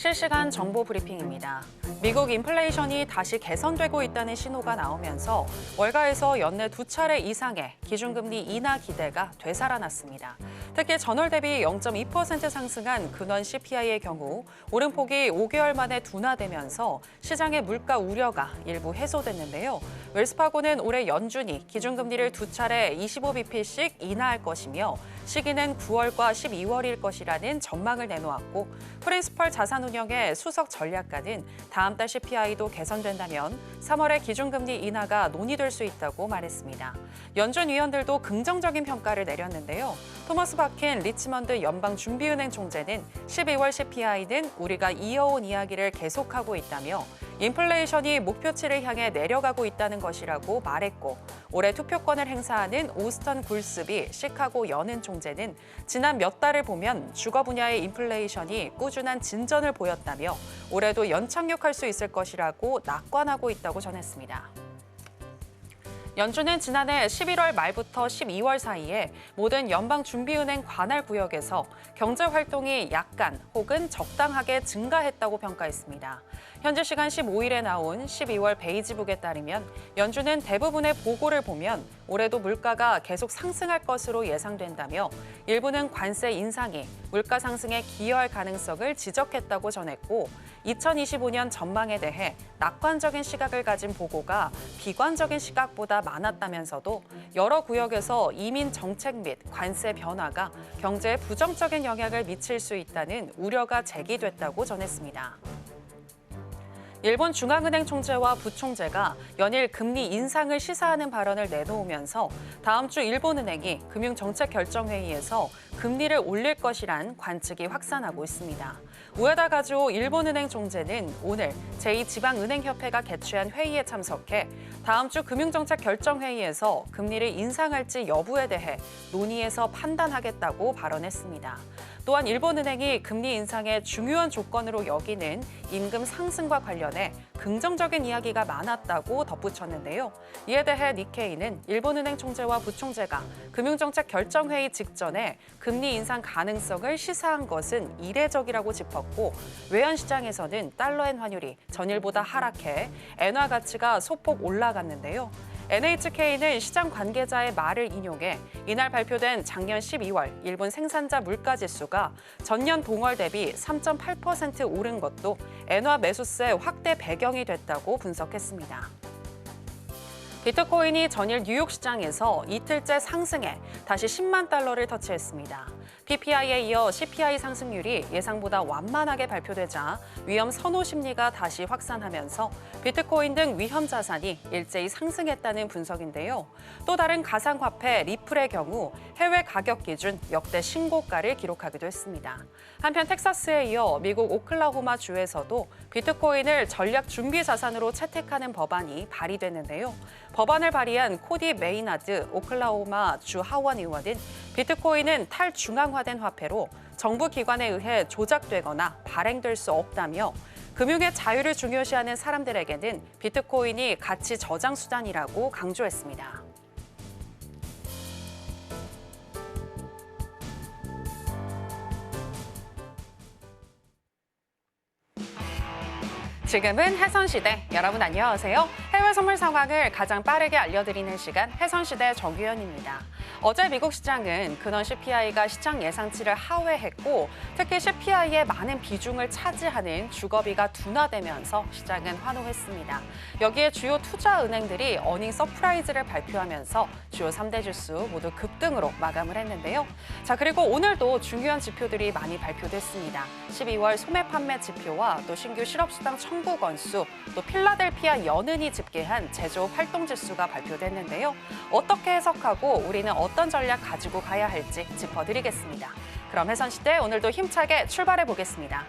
실시간 정보 브리핑입니다. 미국 인플레이션이 다시 개선되고 있다는 신호가 나오면서 월가에서 연내 2차례 이상의 기준금리 인하 기대가 되살아났습니다. 특히 전월 대비 0.2% 상승한 근원 CPI의 경우 오름폭이 5개월 만에 둔화되면서 시장의 물가 우려가 일부 해소됐는데요. 웰스파고는 올해 연준이 기준금리를 2차례 25bp씩 인하할 것이며 시기는 9월과 12월일 것이라는 전망을 내놓았고 프린시펄 자산운용의 수석 전략가는 다음 달 CPI도 개선된다면 3월에 기준금리 인하가 논의될 수 있다고 말했습니다. 연준 위원들도 긍정적인 평가를 내렸는데요. 토머스 바킨 리치먼드 연방준비은행 총재는 12월 CPI는 우리가 이어온 이야기를 계속하고 있다며 인플레이션이 목표치를 향해 내려가고 있다는 것이라고 말했고 올해 투표권을 행사하는 오스턴 굴스비 시카고 연은 총재는 지난 몇 달을 보면 주거 분야의 인플레이션이 꾸준한 진전을 보였다며 올해도 연착륙할 수 있을 것이라고 낙관하고 있다고 전했습니다. 연준은 지난해 11월 말부터 12월 사이에 모든 연방준비은행 관할 구역에서 경제 활동이 약간 혹은 적당하게 증가했다고 평가했습니다. 현지 시간 15일에 나온 12월 베이지북에 따르면 연준은 대부분의 보고를 보면 올해도 물가가 계속 상승할 것으로 예상된다며 일부는 관세 인상이 물가 상승에 기여할 가능성을 지적했다고 전했고 2025년 전망에 대해 낙관적인 시각을 가진 보고가 비관적인 시각보다 많았다면서도 여러 구역에서 이민 정책 및 관세 변화가 경제에 부정적인 영향을 미칠 수 있다는 우려가 제기됐다고 전했습니다. 일본 중앙은행 총재와 부총재가 연일 금리 인상을 시사하는 발언을 내놓으면서 다음 주 일본은행이 금융정책결정회의에서 금리를 올릴 것이란 관측이 확산하고 있습니다. 우에다 가즈오 일본은행 총재는 오늘 제2지방은행협회가 개최한 회의에 참석해 다음 주 금융정책결정회의에서 금리를 인상할지 여부에 대해 논의해서 판단하겠다고 발언했습니다. 또한 일본은행이 금리 인상의 중요한 조건으로 여기는 임금 상승과 관련해 긍정적인 이야기가 많았다고 덧붙였는데요. 이에 대해 니케이는 일본은행 총재와 부총재가 금융정책 결정회의 직전에 금리 인상 가능성을 시사한 것은 이례적이라고 짚었고 외환시장에서는 달러엔 환율이 전일보다 하락해 엔화 가치가 소폭 올라갔는데요. NHK는 시장 관계자의 말을 인용해 이날 발표된 작년 12월 일본 생산자 물가지수가 전년 동월 대비 3.8% 오른 것도 엔화 매수세 확대 배경이 됐다고 분석했습니다. 비트코인이 전일 뉴욕 시장에서 이틀째 상승해 다시 10만 달러를 터치했습니다. PPI에 이어 CPI 상승률이 예상보다 완만하게 발표되자 위험 선호 심리가 다시 확산하면서 비트코인 등 위험 자산이 일제히 상승했다는 분석인데요. 또 다른 가상화폐 리플의 경우 해외 가격 기준 역대 신고가를 기록하기도 했습니다. 한편 텍사스에 이어 미국 오클라호마 주에서도 비트코인을 전략 준비 자산으로 채택하는 법안이 발의됐는데요. 법안을 발의한 코디 메이나드 오클라호마 주 하원 의원은 비트코인은 탈중앙화된 화폐로 정부 기관에 의해 조작되거나 발행될 수 없다며 금융의 자유를 중요시하는 사람들에게는 비트코인이 가치 저장 수단이라고 강조했습니다. 지금은 해선시대. 여러분 안녕하세요. 해외 선물 상황을 가장 빠르게 알려드리는 시간 해선시대 정규현입니다. 어제 미국 시장은 근원 CPI가 시장 예상치를 하회했고 특히 CPI의 많은 비중을 차지하는 주거비가 둔화되면서 시장은 환호했습니다. 여기에 주요 투자은행들이 어닝 서프라이즈를 발표하면서 주요 3대 지수 모두 급등으로 마감을 했는데요. 자, 그리고 오늘도 중요한 지표들이 많이 발표됐습니다. 12월 소매 판매 지표와 또 신규 실업수당 청구 건수, 또 필라델피아 연은이 집계한 제조업 활동 지수가 발표됐는데요. 어떻게 해석하고 우리는 어떤 전략 가지고 가야 할지 짚어드리겠습니다. 그럼 해선시대 오늘도 힘차게 출발해 보겠습니다.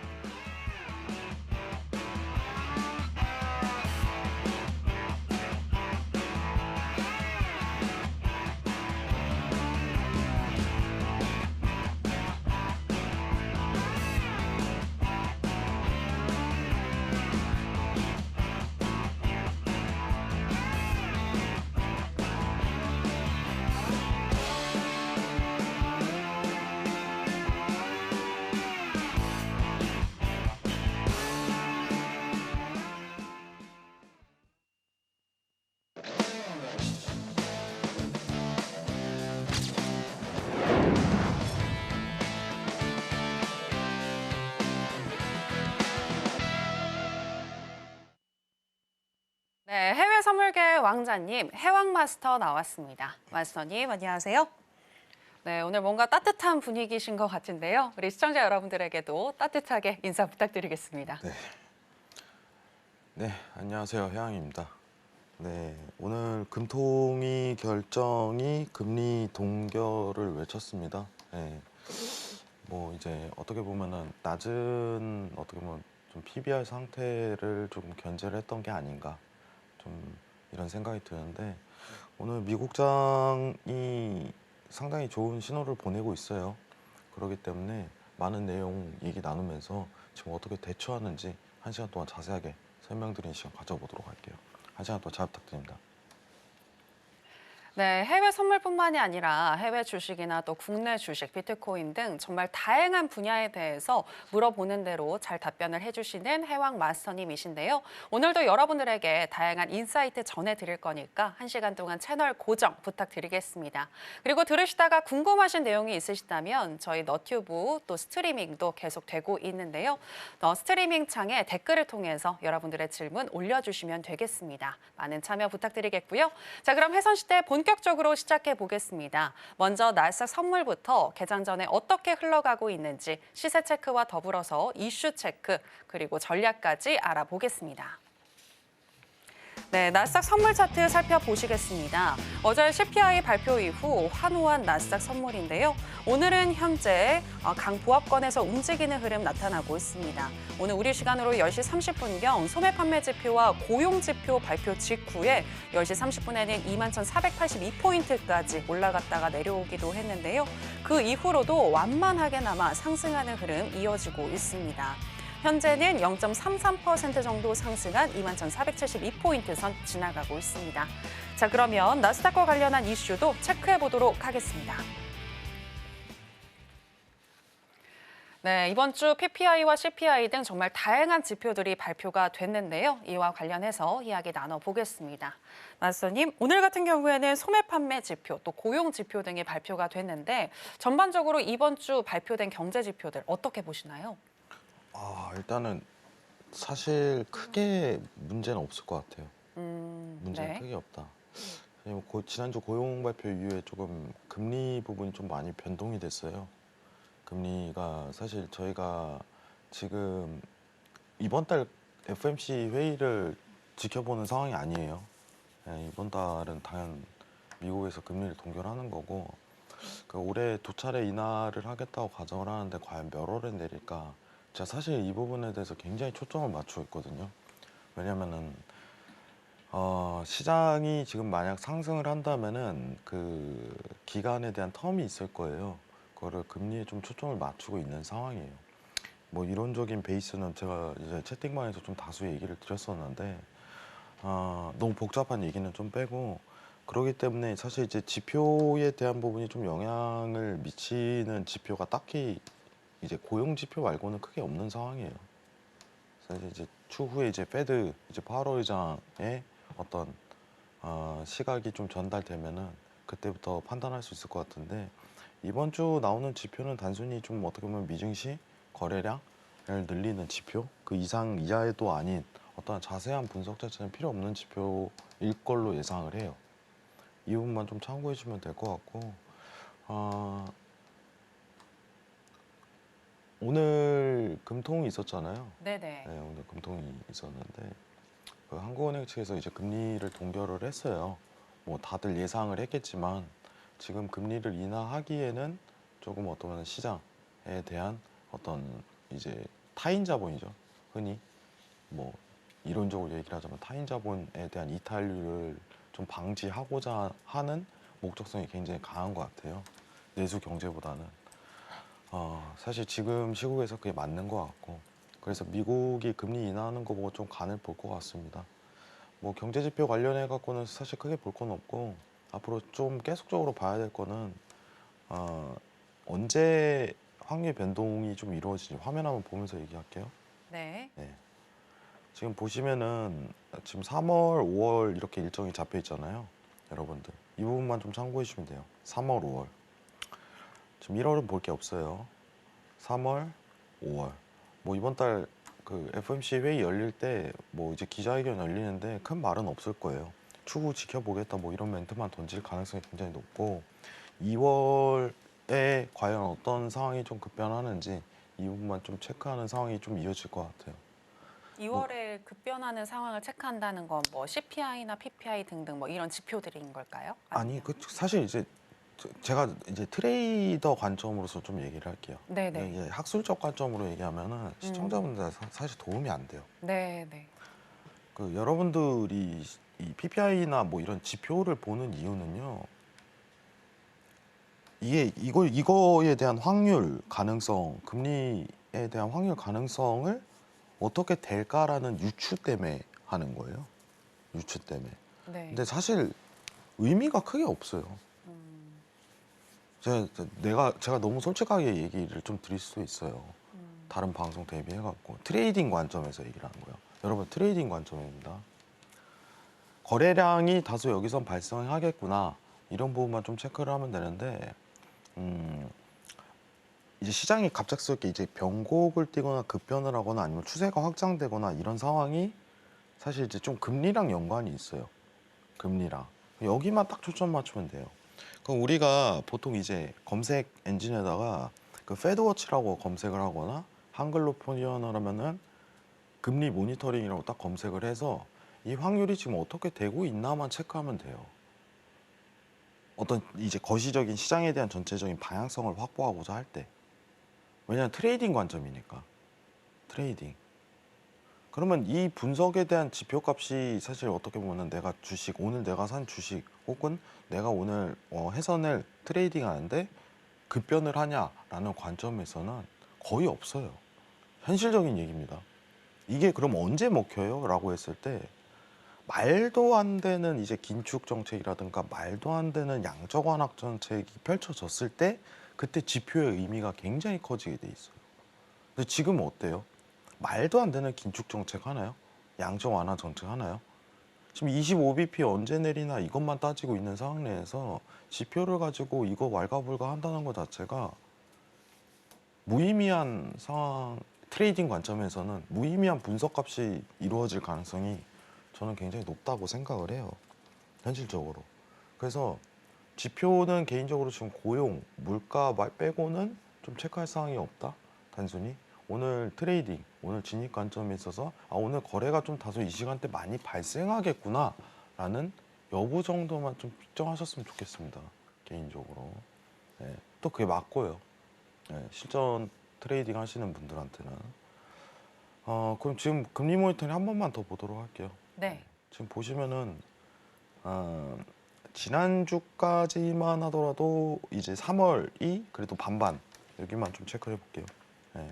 네, 해외 선물계 왕자님, 해왕 마스터 나왔습니다. 마스터님, 안녕하세요. 네, 오늘 뭔가 따뜻한 분위기신 것 같은데요. 우리 시청자 여러분들에게도 따뜻하게 인사 부탁드리겠습니다. 네, 안녕하세요. 해양입니다. 네, 오늘 금통위 결정이 금리 동결을 외쳤습니다. 네, 뭐 이제 어떻게 보면은 낮은 어떻게 보면 좀 PBR 상태를 좀 견제를 했던 게 아닌가 좀 이런 생각이 드는데 오늘 미국장이 상당히 좋은 신호를 보내고 있어요. 그렇기 때문에 많은 내용 얘기 나누면서 지금 어떻게 대처하는지 1시간 동안 자세하게 설명드리는 시간 가져보도록 할게요. 1시간 동안 잘 부탁드립니다. 네, 해외 선물뿐만이 아니라 해외 주식이나 또 국내 주식, 비트코인 등 정말 다양한 분야에 대해서 물어보는 대로 잘 답변을 해주시는 해왕 마스터님이신데요. 오늘도 여러분들에게 다양한 인사이트 전해드릴 거니까 1시간 동안 채널 고정 부탁드리겠습니다. 그리고 들으시다가 궁금하신 내용이 있으시다면 저희 너튜브 또 스트리밍도 계속 되고 있는데요. 스트리밍 창에 댓글을 통해서 여러분들의 질문 올려주시면 되겠습니다. 많은 참여 부탁드리겠고요. 자, 그럼 해선시대 본격적으로 시작해 보겠습니다. 먼저 나스닥 선물부터 개장 전에 어떻게 흘러가고 있는지 시세 체크와 더불어서 이슈 체크 그리고 전략까지 알아보겠습니다. 네, 나스닥 선물 차트 살펴보시겠습니다. 어제 CPI 발표 이후 환호한 나스닥 선물인데요. 오늘은 현재 강보합권에서 움직이는 흐름 나타나고 있습니다. 오늘 우리 시간으로 10시 30분경 소매 판매 지표와 고용 지표 발표 직후에 10시 30분에는 21,482포인트까지 올라갔다가 내려오기도 했는데요. 그 이후로도 완만하게나마 상승하는 흐름 이어지고 있습니다. 현재는 0.33% 정도 상승한 21,472포인트 선 지나가고 있습니다. 자, 그러면 나스닥과 관련한 이슈도 체크해 보도록 하겠습니다. 네, 이번 주 PPI와 CPI 등 정말 다양한 지표들이 발표가 됐는데요. 이와 관련해서 이야기 나눠보겠습니다. 마스터님, 오늘 같은 경우에는 소매 판매 지표, 또 고용 지표 등이 발표가 됐는데 전반적으로 이번 주 발표된 경제 지표들 어떻게 보시나요? 일단은 사실 크게 문제는 없을 것 같아요. 문제는 네. 크게 없다. 왜냐면 지난주 고용 발표 이후에 조금 금리 부분이 좀 많이 변동이 됐어요. 금리가 사실 저희가 지금 이번 달 FOMC 회의를 지켜보는 상황이 아니에요. 이번 달은 당연 미국에서 금리를 동결하는 거고 올해 두 차례 인하를 하겠다고 가정을 하는데 과연 몇 월에 내릴까? 제가 사실 이 부분에 대해서 굉장히 초점을 맞추고 있거든요. 왜냐면은 시장이 지금 만약 상승을 한다면은 그 기간에 대한 텀이 있을 거예요. 그거를 금리에 좀 초점을 맞추고 있는 상황이에요. 뭐 이론적인 베이스는 제가 이제 채팅방에서 좀 다수 얘기를 드렸었는데 너무 복잡한 얘기는 좀 빼고 그러기 때문에 사실 이제 지표에 대한 부분이 좀 영향을 미치는 지표가 딱히 이제 고용 지표 말고는 크게 없는 상황이에요. 사실 이제 추후에 이제 페드 이제 파월 의장의 어떤 시각이 좀 전달되면은 그때부터 판단할 수 있을 것 같은데 이번 주 나오는 지표는 단순히 좀 어떻게 보면 미증시 거래량을 늘리는 지표 그 이상 이하에도 아닌 어떤 자세한 분석 자체는 필요 없는 지표일 걸로 예상을 해요. 이 부분만 좀 참고해 주면 될 것 같고 오늘 금통이 있었잖아요. 네네. 네, 오늘 금통이 있었는데 그 한국은행 측에서 이제 금리를 동결을 했어요. 뭐 다들 예상을 했겠지만 지금 금리를 인하하기에는 조금 어떤 시장에 대한 어떤 이제 타인 자본이죠. 흔히 뭐 이론적으로 얘기를 하자면 타인 자본에 대한 이탈률을 좀 방지하고자 하는 목적성이 굉장히 강한 것 같아요. 내수 경제보다는. 사실 지금 시국에서 그게 맞는 것 같고 그래서 미국이 금리 인하하는 거 보고 좀 간을 볼 것 같습니다. 뭐 경제지표 관련해 갖고는 사실 크게 볼 건 없고 앞으로 좀 계속적으로 봐야 될 거는 언제 환율 변동이 좀 이루어지지 화면 한번 보면서 얘기할게요. 네. 네. 지금 보시면은 지금 3월, 5월 이렇게 일정이 잡혀 있잖아요. 여러분들 이 부분만 좀 참고해 주시면 돼요. 3월, 5월 지금 1월은 볼 게 없어요. 3월, 5월 뭐 이번 달 그 그 FOMC 회의 열릴 때 뭐 이제 기자회견 열리는데 큰 말은 없을 거예요. 추후 지켜보겠다 뭐 이런 멘트만 던질 가능성이 굉장히 높고 2월에 과연 어떤 상황이 좀 급변하는지 이 부분만 좀 체크하는 상황이 좀 이어질 것 같아요. 2월에 급변하는 상황을 체크한다는 건 뭐 CPI나 PPI 등등 뭐 이런 지표들인 걸까요? 아니 아니면- 그 사실 이제 제가 이제 트레이더 관점으로서 좀 얘기를 할게요. 네네. 이게 학술적 관점으로 얘기하면은 시청자분들 사실 도움이 안 돼요. 네네. 그 여러분들이 이 PPI나 뭐 이런 지표를 보는 이유는요. 이거에 대한 확률 가능성, 금리에 대한 확률 가능성을 어떻게 될까라는 유추 때문에 하는 거예요. 유추 때문에. 네. 근데 사실 의미가 크게 없어요. 제가 너무 솔직하게 얘기를 좀 드릴 수 있어요. 다른 방송 대비해갖고 트레이딩 관점에서 얘기를 하는 거예요. 여러분 트레이딩 관점입니다. 거래량이 다소 여기선 발생하겠구나 이런 부분만 좀 체크를 하면 되는데 이제 시장이 갑작스럽게 이제 변곡을 띠거나 급변을 하거나 아니면 추세가 확장되거나 이런 상황이 사실 이제 좀 금리랑 연관이 있어요. 금리랑 여기만 딱 초점 맞추면 돼요. 그럼 우리가 보통 이제 검색 엔진에다가 그 페드워치라고 검색을 하거나 한글로 표현을 하면은 금리 모니터링이라고 딱 검색을 해서 이 확률이 지금 어떻게 되고 있나만 체크하면 돼요. 어떤 이제 거시적인 시장에 대한 전체적인 방향성을 확보하고자 할 때. 왜냐하면 트레이딩 관점이니까. 트레이딩. 그러면 이 분석에 대한 지표값이 사실 어떻게 보면 내가 주식, 오늘 내가 산 주식 혹은 내가 오늘 해서낼 트레이딩 하는데 급변을 하냐라는 관점에서는 거의 없어요. 현실적인 얘기입니다. 이게 그럼 언제 먹혀요? 라고 했을 때 말도 안 되는 이제 긴축 정책이라든가 말도 안 되는 양적 완화 정책이 펼쳐졌을 때 그때 지표의 의미가 굉장히 커지게 돼 있어요. 근데 지금은 어때요? 말도 안 되는 긴축 정책 하나요? 양적 완화 정책 하나요? 지금 25bp 언제 내리나 이것만 따지고 있는 상황 내에서 지표를 가지고 이거 왈가불가 한다는 것 자체가 무의미한 상황, 트레이딩 관점에서는 무의미한 분석값이 이루어질 가능성이 저는 굉장히 높다고 생각을 해요. 현실적으로. 그래서 지표는 개인적으로 지금 고용, 물가 빼고는 좀 체크할 사항이 없다. 단순히 오늘 트레이딩, 오늘 진입 관점에 있어서 오늘 거래가 좀 다소 이 시간대 많이 발생하겠구나 라는 여부 정도만 좀 측정하셨으면 좋겠습니다. 개인적으로. 네, 또 그게 맞고요. 네, 실전 트레이딩 하시는 분들한테는. 그럼 지금 금리 모니터링 한 번만 더 보도록 할게요. 네. 지금 보시면은 지난주까지만 하더라도 이제 3월이 그래도 반반 여기만 좀 체크해 볼게요. 네.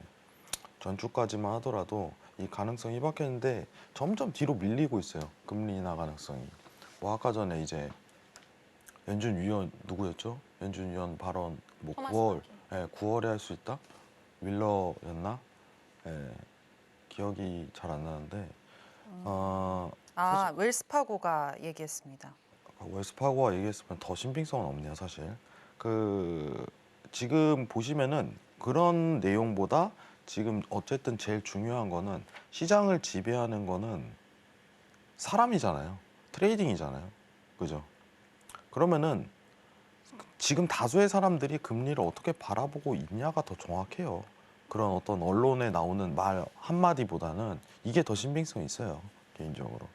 전주까지만 하더라도 이 가능성이 희박했는데 점점 뒤로 밀리고 있어요. 금리 인하 가능성이. 뭐 아까 전에 이제 연준 위원 누구였죠? 연준 위원 발언 뭐 토마스 9월, 드라기. 9월에 할 수 있다? 윌러였나? 예, 기억이 잘 안 나는데 사실 웰스파고가 얘기했습니다. 웰스파고가 얘기했으면 더 신빙성은 없네요, 사실. 그 지금 보시면은 그런 내용보다 지금 어쨌든 제일 중요한 거는 시장을 지배하는 거는 사람이잖아요. 트레이딩이잖아요. 그죠? 그러면은 지금 다수의 사람들이 금리를 어떻게 바라보고 있냐가 더 정확해요. 그런 어떤 언론에 나오는 말 한마디보다는 이게 더 신빙성이 있어요. 개인적으로.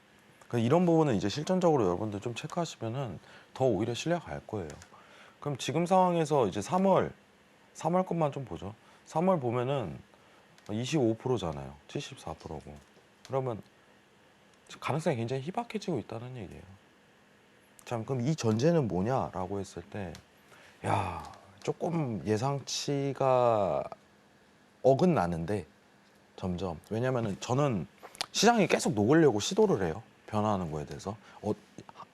이런 부분은 이제 실전적으로 여러분들 좀 체크하시면은 더 오히려 신뢰가 갈 거예요. 그럼 지금 상황에서 이제 3월 것만 좀 보죠. 3월 보면은 25%잖아요. 74%고. 그러면 가능성이 굉장히 희박해지고 있다는 얘기예요. 참, 그럼 이 전제는 뭐냐라고 했을 때, 야, 조금 예상치가 어긋나는데, 점점. 왜냐면은 저는 시장이 계속 녹으려고 시도를 해요. 변화하는 거에 대해서.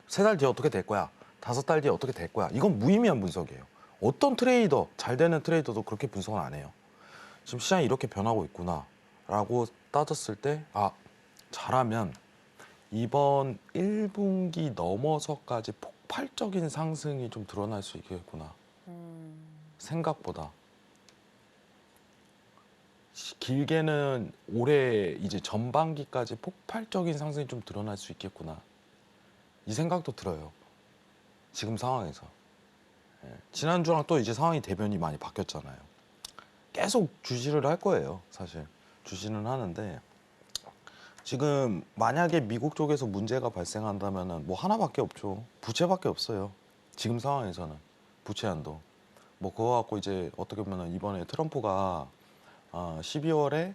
3달 뒤에 어떻게 될 거야? 5달 뒤에 어떻게 될 거야? 이건 무의미한 분석이에요. 어떤 트레이더, 잘 되는 트레이더도 그렇게 분석을 안 해요. 지금 시장이 이렇게 변하고 있구나 라고 따졌을 때 잘하면 이번 1분기 넘어서까지 폭발적인 상승이 좀 드러날 수 있겠구나. 생각보다. 길게는 올해 이제 전반기까지 폭발적인 상승이 좀 드러날 수 있겠구나. 이 생각도 들어요. 지금 상황에서. 예. 지난주랑 또 이제 상황이 대변이 많이 바뀌었잖아요. 계속 주시를 할 거예요, 사실. 주시는 하는데 지금 만약에 미국 쪽에서 문제가 발생한다면은 뭐 하나밖에 없죠. 부채밖에 없어요. 지금 상황에서는 부채 한도. 뭐 그거 갖고 이제 어떻게 보면 이번에 트럼프가 12월에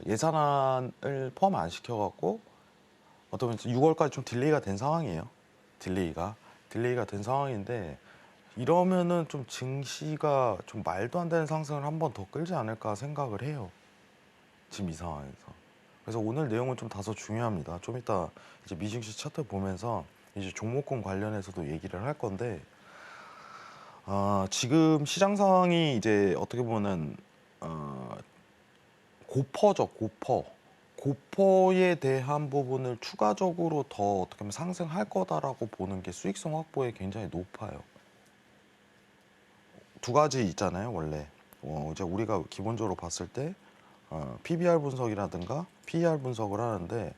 예산안을 포함 안 시켜갖고 어떻게 보면 6월까지 좀 딜레이가 된 상황이에요. 딜레이가 된 상황인데 이러면은 좀 증시가 좀 말도 안 되는 상승을 한 번 더 끌지 않을까 생각을 해요. 지금 이 상황에서. 그래서 오늘 내용은 좀 다소 중요합니다. 좀 이따 이제 미증시 차트 보면서 이제 종목군 관련해서도 얘기를 할 건데 지금 시장 상황이 이제 어떻게 보면은 고퍼죠, 고퍼. 고퍼에 대한 부분을 추가적으로 더 어떻게 보면 상승할 거다라고 보는 게 수익성 확보에 굉장히 높아요. 두 가지 있잖아요, 원래. 이제 우리가 기본적으로 봤을 때 PBR 분석이라든가 PER 분석을 하는데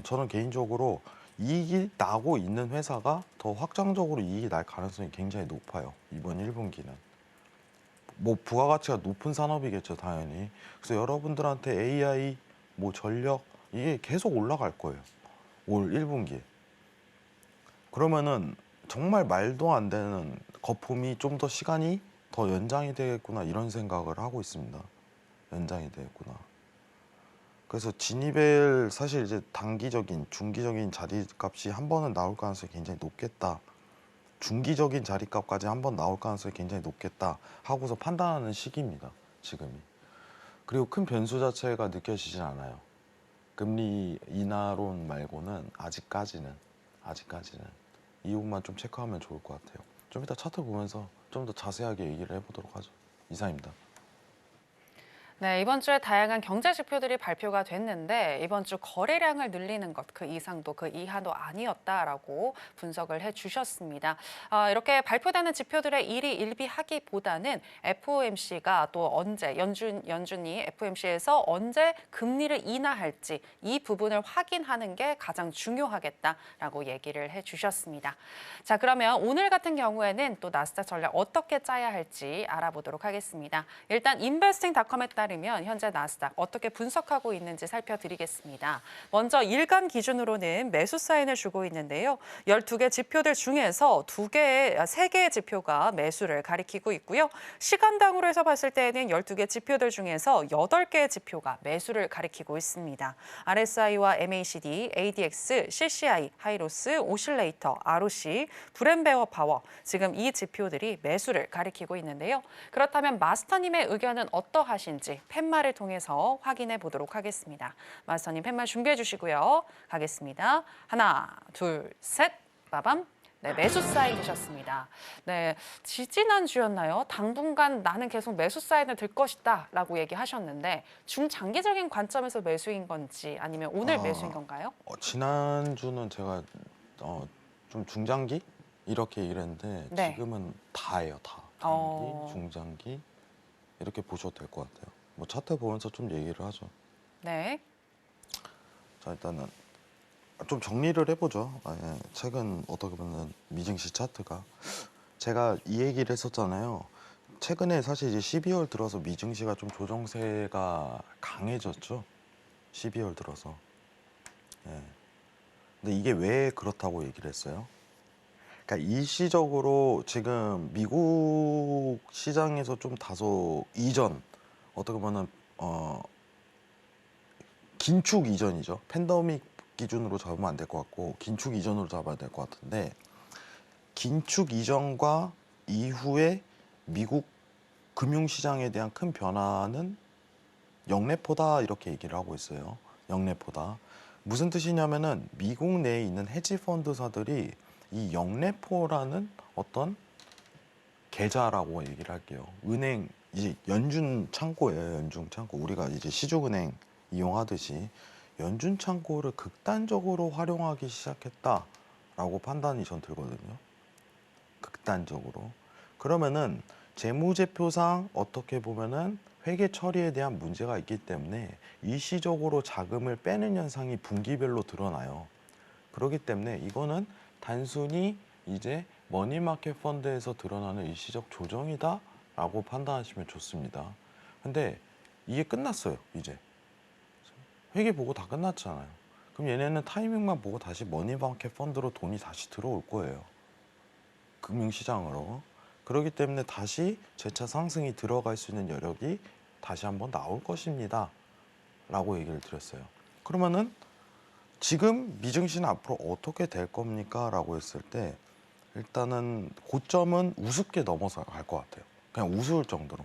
저는 개인적으로 이익이 나고 있는 회사가 더 확장적으로 이익이 날 가능성이 굉장히 높아요. 이번 1분기는. 뭐 부가가치가 높은 산업이겠죠, 당연히. 그래서 여러분들한테 AI, 뭐 전력 이게 계속 올라갈 거예요. 올 1분기에. 그러면은 정말 말도 안 되는 거품이 좀 더 시간이 더 연장이 되겠구나 이런 생각을 하고 있습니다. 연장이 되겠구나. 그래서 진입을 사실 이제 단기적인, 중기적인 자리값이 한 번은 나올 가능성이 굉장히 높겠다. 중기적인 자리값까지 한 번 나올 가능성이 굉장히 높겠다 하고서 판단하는 시기입니다. 지금이. 그리고 큰 변수 자체가 느껴지진 않아요. 금리 인하론 말고는 아직까지는 이 부분만 좀 체크하면 좋을 것 같아요. 좀 이따 차트 보면서 좀 더 자세하게 얘기를 해보도록 하죠. 이상입니다. 네, 이번 주에 다양한 경제 지표들이 발표가 됐는데 이번 주 거래량을 늘리는 것 그 이상도 그 이하도 아니었다라고 분석을 해주셨습니다. 이렇게 발표되는 지표들의 일희일비하기보다는 FOMC가 또 언제 연준이 FOMC에서 언제 금리를 인하할지 이 부분을 확인하는 게 가장 중요하겠다라고 얘기를 해주셨습니다. 자, 그러면 오늘 같은 경우에는 또 나스닥 전략 어떻게 짜야 할지 알아보도록 하겠습니다. 일단 인베스팅닷컴에 따르면 현재 나스닥 어떻게 분석하고 있는지 살펴드리겠습니다. 먼저 일간 기준으로는 매수 사인을 주고 있는데요. 12개 지표들 중에서 3개의 지표가 매수를 가리키고 있고요. 시간당으로 해서 봤을 때에는 12개 지표들 중에서 8개의 지표가 매수를 가리키고 있습니다. RSI와 MACD, ADX, CCI, 하이로스, 오실레이터, ROC, 브랜베어 파워 지금 이 지표들이 매수를 가리키고 있는데요. 그렇다면 마스터님의 의견은 어떠하신지 팻말을 통해서 확인해 보도록 하겠습니다. 마스터님 팻말 준비해 주시고요. 가겠습니다. 하나, 둘, 셋, 빠밤. 네, 매수 사인 드셨습니다. 네, 지지난주였나요? 당분간 나는 계속 매수 사인을 들 것이다 라고 얘기하셨는데 중장기적인 관점에서 매수인 건지 아니면 오늘 매수인 건가요? 지난주는 제가 좀 중장기 이렇게 얘기를 했는데 네. 지금은 다예요, 다. 장기, 중장기 이렇게 보셔도 될 것 같아요. 뭐 차트 보면서 좀 얘기를 하죠. 네. 자, 일단은 좀 정리를 해보죠. 최근 어떻게 보면 미증시 차트가 제가 이 얘기를 했었잖아요. 최근에 사실 이제 12월 들어서 미증시가 좀 조정세가 강해졌죠. 12월 들어서. 예. 근데 이게 왜 그렇다고 얘기를 했어요? 그러니까 일시적으로 지금 미국 시장에서 좀 다소 이전 어떻게 보면 긴축 이전이죠. 팬데믹 기준으로 잡으면 안 될 것 같고 긴축 이전으로 잡아야 될 것 같은데 긴축 이전과 이후에 미국 금융시장에 대한 큰 변화는 영래포다 이렇게 얘기를 하고 있어요. 영래포다. 무슨 뜻이냐면은 미국 내에 있는 헤지 펀드사들이 이 영래포라는 어떤 계좌라고 얘기를 할게요. 은행 이제 연준 창고예요. 연준 창고. 우리가 이제 시중은행 이용하듯이 연준 창고를 극단적으로 활용하기 시작했다라고 판단이 전 들거든요. 극단적으로. 그러면은 재무제표상 어떻게 보면은 회계 처리에 대한 문제가 있기 때문에 일시적으로 자금을 빼는 현상이 분기별로 드러나요. 그렇기 때문에 이거는 단순히 이제 머니마켓 펀드에서 드러나는 일시적 조정이다라고 판단하시면 좋습니다. 근데 이게 끝났어요, 이제. 회계 보고 다 끝났잖아요. 그럼 얘네는 타이밍만 보고 다시 머니마켓 펀드로 돈이 다시 들어올 거예요. 금융시장으로. 그렇기 때문에 다시 재차 상승이 들어갈 수 있는 여력이 다시 한번 나올 것입니다. 라고 얘기를 드렸어요. 그러면은 지금 미증시는 앞으로 어떻게 될 겁니까? 라고 했을 때 일단은 고점은 우습게 넘어서 갈 것 같아요. 그냥 우스울 정도로.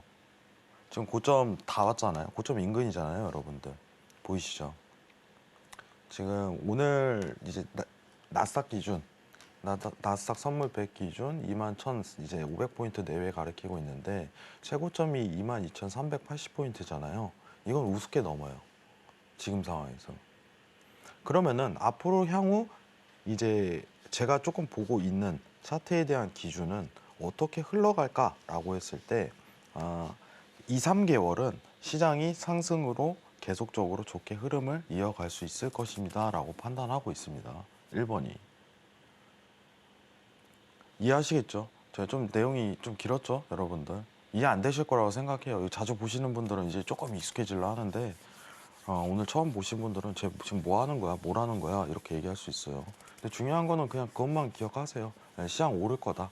지금 고점 다 왔잖아요. 고점 인근이잖아요, 여러분들. 보이시죠? 지금 오늘 이제 나스닥 기준, 나스닥 선물 100 기준 21,000 이제 500포인트 내외 가리키고 있는데 최고점이 22,380포인트잖아요. 이건 우습게 넘어요. 지금 상황에서. 그러면은 앞으로 향후 이제 제가 조금 보고 있는 차트에 대한 기준은 어떻게 흘러갈까라고 했을 때 2, 3개월은 시장이 상승으로 계속적으로 좋게 흐름을 이어갈 수 있을 것입니다 라고 판단하고 있습니다. 1번이 이해하시겠죠? 제가 좀 내용이 좀 길었죠, 여러분들? 이해 안 되실 거라고 생각해요. 자주 보시는 분들은 이제 조금 익숙해질라 하는데 오늘 처음 보신 분들은 지금 뭐 하는 거야, 뭘 하는 거야 이렇게 얘기할 수 있어요. 근데 중요한 거는 그냥 그것만 기억하세요. 시장 오를 거다.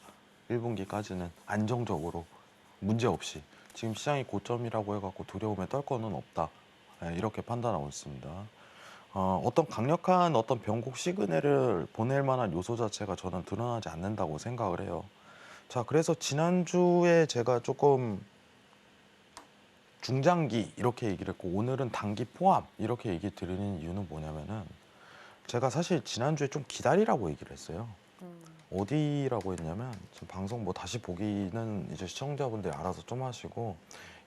1분기까지는 안정적으로 문제 없이 지금 시장이 고점이라고 해갖고 두려움에 떨 거는 없다. 이렇게 판단하고 있습니다. 어떤 강력한 어떤 변곡 시그널을 보낼 만한 요소 자체가 저는 드러나지 않는다고 생각을 해요. 자, 그래서 지난주에 제가 조금 중장기 이렇게 얘기를 했고 오늘은 단기 포함 이렇게 얘기 드리는 이유는 뭐냐면은 제가 사실 지난주에 좀 기다리라고 얘기를 했어요. 어디라고 했냐면 지금 방송 뭐 다시 보기는 이제 시청자분들이 알아서 좀 하시고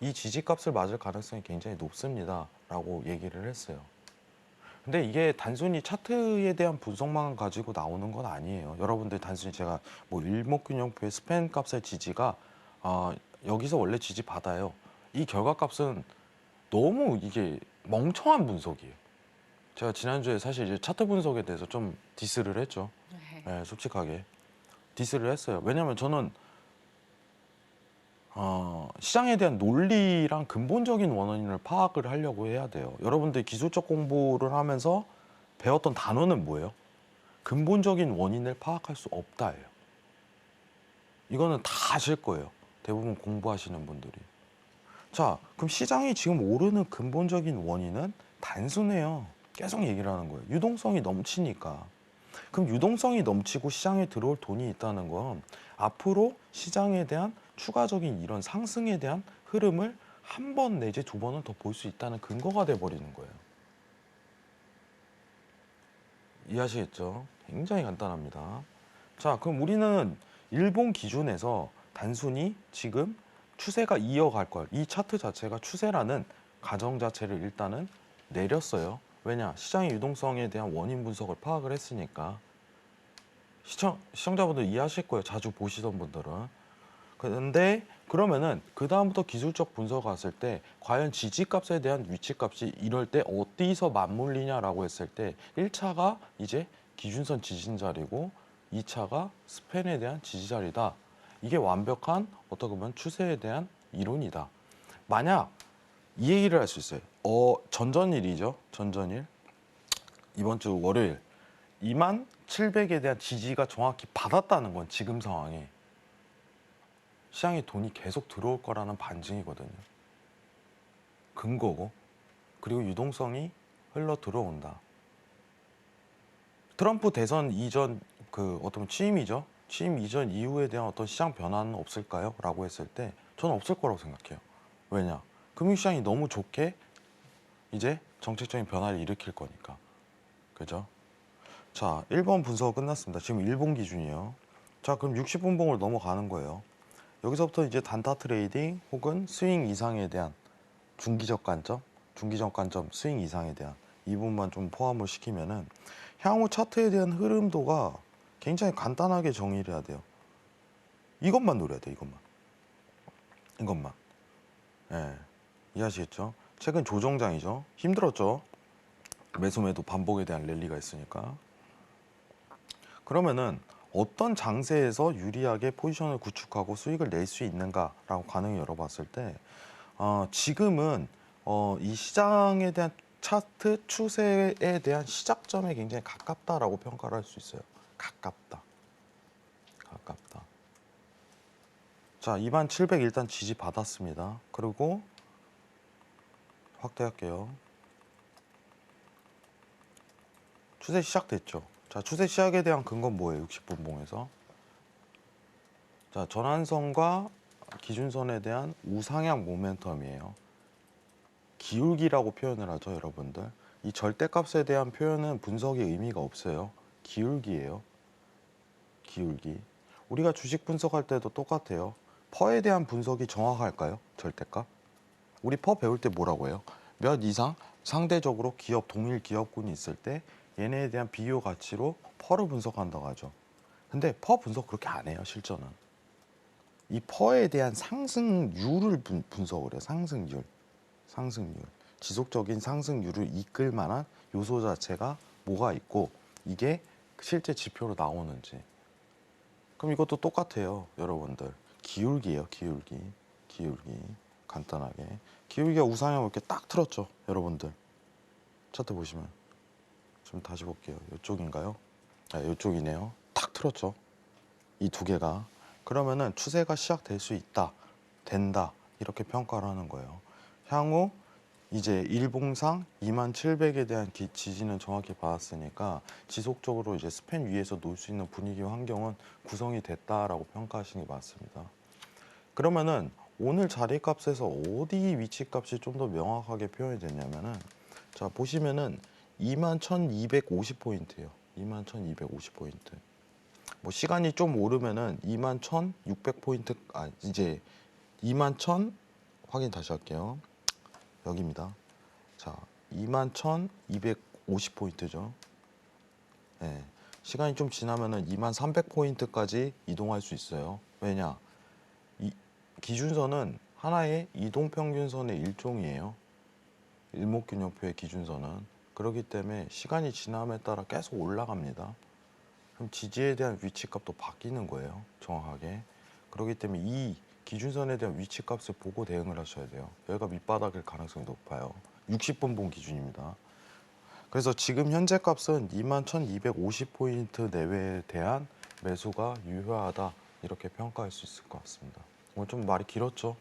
이 지지값을 맞을 가능성이 굉장히 높습니다 라고 얘기를 했어요. 근데 이게 단순히 차트에 대한 분석만 가지고 나오는 건 아니에요. 여러분들 단순히 제가 뭐 일목균형표의 스팬 값의 지지가 여기서 원래 지지 받아요. 이 결과값은 너무 이게 멍청한 분석이에요. 제가 지난주에 사실 이제 차트 분석에 대해서 좀 디스를 했죠. 네, 솔직하게 디스를 했어요. 왜냐면 저는 시장에 대한 논리랑 근본적인 원인을 파악을 하려고 해야 돼요. 여러분들 기술적 공부를 하면서 배웠던 단어는 뭐예요? 근본적인 원인을 파악할 수 없다예요. 이거는 다 아실 거예요. 대부분 공부하시는 분들이. 자, 그럼 시장이 지금 오르는 근본적인 원인은 단순해요. 계속 얘기를 하는 거예요. 유동성이 넘치니까. 그럼 유동성이 넘치고 시장에 들어올 돈이 있다는 건 앞으로 시장에 대한 추가적인 이런 상승에 대한 흐름을 한 번 내지 두 번은 더 볼 수 있다는 근거가 돼 버리는 거예요. 이해하시겠죠? 굉장히 간단합니다. 자, 그럼 우리는 일본 기준에서 단순히 지금 추세가 이어갈 걸, 이 차트 자체가 추세라는 가정 자체를 일단은 내렸어요. 왜냐? 시장의 유동성에 대한 원인 분석을 파악을 했으니까. 시청자분들 이해하실 거예요. 자주 보시던 분들은. 그런데 그러면은 그 다음부터 기술적 분석 왔을 때 과연 지지값에 대한 위치값이 이럴 때 어디서 맞물리냐라고 했을 때 1차가 이제 기준선 지진 자리고 2차가 스팬에 대한 지지 자리다. 이게 완벽한 어떻게 보면 추세에 대한 이론이다. 만약 이 얘기를 할 수 있어요. 전전일이죠. 전전일. 이번 주 월요일 27,700에 대한 지지가 정확히 받았다는 건 지금 상황에 시장에 돈이 계속 들어올 거라는 반증이거든요. 근거고. 그리고 유동성이 흘러 들어온다. 트럼프 대선 이전 어떤 취임이죠. 취임 이전 이후에 대한 어떤 시장 변화는 없을까요? 라고 했을 때 저는 없을 거라고 생각해요. 왜냐? 금융시장이 너무 좋게 이제 정책적인 변화를 일으킬 거니까. 그죠? 자, 1번 분석 끝났습니다. 지금 일본 기준이에요. 자, 그럼 60분봉을 넘어가는 거예요. 여기서부터 이제 단타 트레이딩 혹은 스윙 이상에 대한 중기적 관점, 스윙 이상에 대한 이 부분만 좀 포함을 시키면은 향후 차트에 대한 흐름도가 굉장히 간단하게 정의를 해야 돼요. 이것만 노려야 돼, 이것만. 예. 이해하시겠죠? 최근 조정장이죠. 힘들었죠. 매수매도 반복에 대한 랠리가 있으니까. 그러면은 어떤 장세에서 유리하게 포지션을 구축하고 수익을 낼 수 있는가라고 가능히 열어봤을 때 지금은 이 시장에 대한 차트 추세에 대한 시작점에 굉장히 가깝다라고 평가를 할 수 있어요. 가깝다. 가깝다. 자, 2700 일단 지지 받았습니다. 그리고 확대할게요. 추세 시작됐죠. 자, 추세 시작에 대한 근거는 뭐예요? 60분 봉에서. 자, 전환선과 기준선에 대한 우상향 모멘텀이에요. 기울기라고 표현을 하죠, 여러분들. 이 절대값에 대한 표현은 분석의 의미가 없어요. 기울기예요. 기울기. 우리가 주식 분석할 때도 똑같아요. 퍼에 대한 분석이 정확할까요? 절대값? 우리 퍼 배울 때 뭐라고 해요? 몇 이상 상대적으로 기업, 동일 기업군이 있을 때 얘네에 대한 비교 가치로 퍼를 분석한다고 하죠. 근데 퍼 분석 그렇게 안 해요, 실전은. 이 퍼에 대한 상승률을 분석을 해요. 상승률. 상승률. 지속적인 상승률을 이끌 만한 요소 자체가 뭐가 있고 이게 실제 지표로 나오는지. 그럼 이것도 똑같아요, 여러분들. 기울기예요, 기울기. 기울기. 간단하게. 기울기가 우상향을 이렇게 딱 틀었죠, 여러분들. 차트 보시면. 좀 다시 볼게요. 이쪽인가요? 아, 이쪽이네요. 탁 틀었죠. 이 두 개가. 그러면은 추세가 시작될 수 있다, 된다 이렇게 평가를 하는 거예요. 향후 이제 일봉상 2700에 대한 지지는 정확히 받았으니까 지속적으로 이제 스팬 위에서 놓을 수 있는 분위기 환경은 구성이 됐다라고 평가하시는 게 맞습니다. 그러면은 오늘 자리값에서 어디 위치값이 좀 더 명확하게 표현이 됐냐면은 자 보시면은 21,250포인트예요. 21,250포인트. 뭐 시간이 좀 오르면은 21,600포인트 이제 21,000 확인 다시 할게요. 여기입니다. 자, 21,250포인트죠. 네. 시간이 좀 지나면은 2300포인트까지 이동할 수 있어요. 왜냐? 이 기준선은 하나의 이동평균선의 일종이에요. 일목균형표의 기준선은. 그렇기 때문에 시간이 지남에 따라 계속 올라갑니다. 그럼 지지에 대한 위치값도 바뀌는 거예요. 정확하게. 그렇기 때문에 이 기준선에 대한 위치값을 보고 대응을 하셔야 돼요. 여기가 밑바닥일 가능성이 높아요. 60분 봉 기준입니다. 그래서 지금 현재 값은 21,250포인트 내외에 대한 매수가 유효하다 이렇게 평가할 수 있을 것 같습니다. 오늘 좀 말이 길었죠?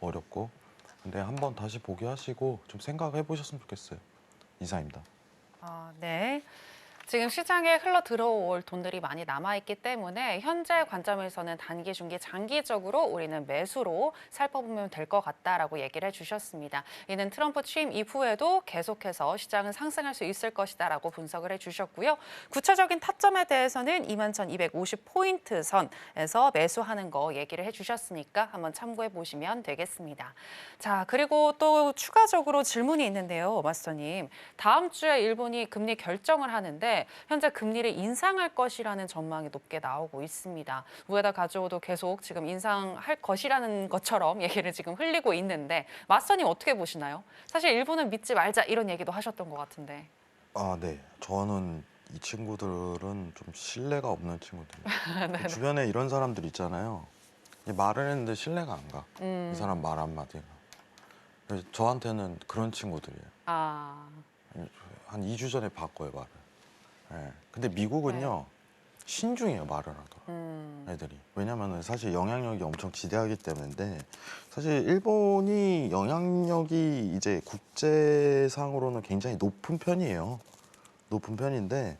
어렵고. 근데 한번 다시 보기 하시고 좀 생각해 보셨으면 좋겠어요. 이상입니다. 네. 지금 시장에 흘러 들어올 돈들이 많이 남아있기 때문에 현재 관점에서는 단기, 중기, 장기적으로 우리는 매수로 살펴보면 될 것 같다라고 얘기를 해주셨습니다. 이는 트럼프 취임 이후에도 계속해서 시장은 상승할 수 있을 것이다라고 분석을 해주셨고요. 구체적인 타점에 대해서는 21,250포인트 선에서 매수하는 거 얘기를 해주셨으니까 한번 참고해 보시면 되겠습니다. 자, 그리고 또 추가적으로 질문이 있는데요, 마스터님. 다음 주에 일본이 금리 결정을 하는데 현재 금리를 인상할 것이라는 전망이 높게 나오고 있습니다. 우에다 가즈오도 계속 지금 인상할 것이라는 것처럼 얘기를 지금 흘리고 있는데 마스터님 어떻게 보시나요? 사실 일본은 믿지 말자 이런 얘기도 하셨던 것 같은데. 네. 저는 이 친구들은 좀 신뢰가 없는 친구들이에요. 네네. 주변에 이런 사람들 있잖아요. 말을 했는데 신뢰가 안 가. 이 사람 말 한마디가. 그래서 저한테는 그런 친구들이에요. 아, 한 2주 전에 바꿔요, 말을. 예. 근데 미국은요, 신중해요, 말을 하더라도. 애들이. 왜냐면은 사실 영향력이 엄청 지대하기 때문인데, 사실 일본이 영향력이 이제 국제상으로는 굉장히 높은 편이에요. 높은 편인데,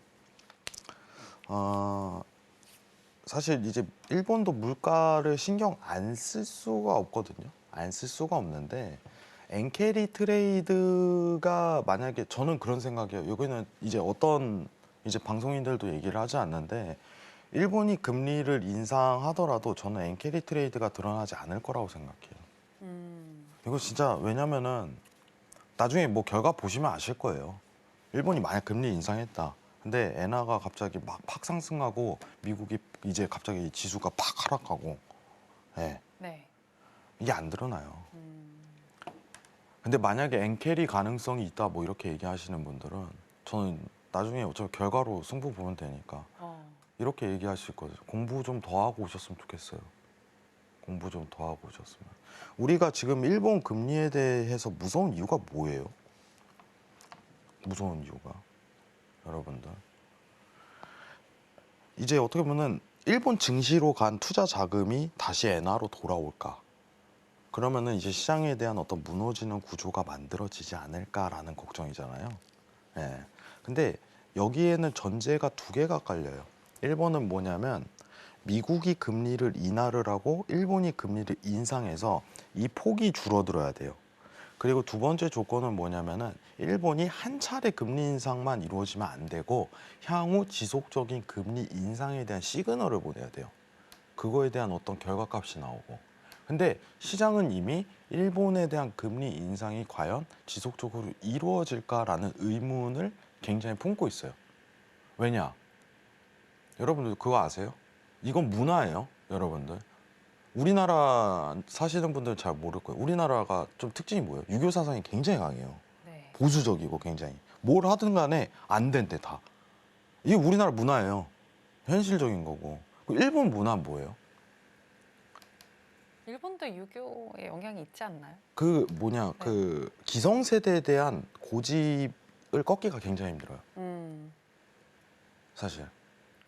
사실 이제 일본도 물가를 신경 안 쓸 수가 없거든요. 안 쓸 수가 없는데, 엔캐리 트레이드가 만약에 저는 그런 생각이에요. 여기는 이제 어떤 이제 방송인들도 얘기를 하지 않는데 일본이 금리를 인상하더라도 저는 엔캐리 트레이드가 드러나지 않을 거라고 생각해요. 이거 진짜 왜냐면은 나중에 뭐 결과 보시면 아실 거예요. 일본이 만약 금리 인상했다. 근데 엔화가 갑자기 막 팍 상승하고 미국이 이제 갑자기 지수가 팍 하락하고 예. 네. 이게 안 드러나요. 근데 만약에 엔캐리 가능성이 있다 뭐 이렇게 얘기하시는 분들은 저는 나중에 어차피 결과로 승부 보면 되니까 이렇게 얘기하실 거죠. 공부 좀 더 하고 오셨으면 좋겠어요. 공부 좀 더 하고 오셨으면. 우리가 지금 일본 금리에 대해서 무서운 이유가 뭐예요? 무서운 이유가 여러분들 이제 어떻게 보면 일본 증시로 간 투자 자금이 다시 엔화로 돌아올까? 그러면은 이제 시장에 대한 어떤 무너지는 구조가 만들어지지 않을까라는 걱정이잖아요. 예. 근데 여기에는 전제가 두 개가 깔려요. 일본은 뭐냐면 미국이 금리를 인하를 하고 일본이 금리를 인상해서 이 폭이 줄어들어야 돼요. 그리고 두 번째 조건은 뭐냐면은 일본이 한 차례 금리 인상만 이루어지면 안 되고 향후 지속적인 금리 인상에 대한 시그널을 보내야 돼요. 그거에 대한 어떤 결과값이 나오고. 근데 시장은 이미 일본에 대한 금리 인상이 과연 지속적으로 이루어질까라는 의문을 굉장히 품고 있어요. 왜냐? 여러분들 그거 아세요? 이건 문화예요, 여러분들. 우리나라 사시는 분들은 잘 모를 거예요. 우리나라가 좀 특징이 뭐예요? 유교 사상이 굉장히 강해요. 네. 보수적이고 굉장히. 뭘 하든 간에 안 된대 다. 이게 우리나라 문화예요. 현실적인 거고. 일본 문화는 뭐예요? 일본도 유교의 영향이 있지 않나요? 그 뭐냐 그 기성세대에 대한 고집을 꺾기가 굉장히 힘들어요. 사실.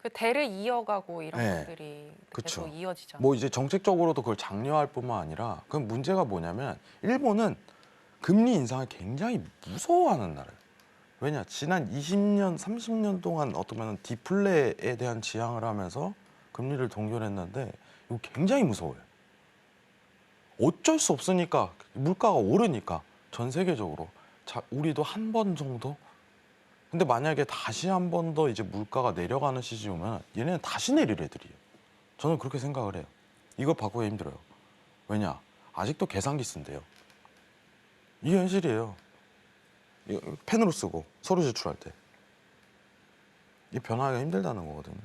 그 대를 이어가고 이런 네. 것들이 그쵸. 계속 이어지잖아요. 뭐 이제 정책적으로도 그걸 장려할 뿐만 아니라 그 문제가 뭐냐면 일본은 금리 인상을 굉장히 무서워하는 나라예요. 왜냐 지난 20년, 30년 동안 어쩌면 디플레에 대한 지향을 하면서 금리를 동결했는데 이거 굉장히 무서워요. 어쩔 수 없으니까 물가가 오르니까 전 세계적으로 자, 우리도 한 번 정도. 근데 만약에 다시 한 번 더 이제 물가가 내려가는 시즌이 오면 얘네는 다시 내릴 애들이에요. 저는 그렇게 생각을 해요. 이걸 바꾸기 힘들어요. 왜냐? 아직도 계산기 쓴대요. 이게 현실이에요. 이거 펜으로 쓰고 서류 제출할 때. 이게 변화하기가 힘들다는 거거든요.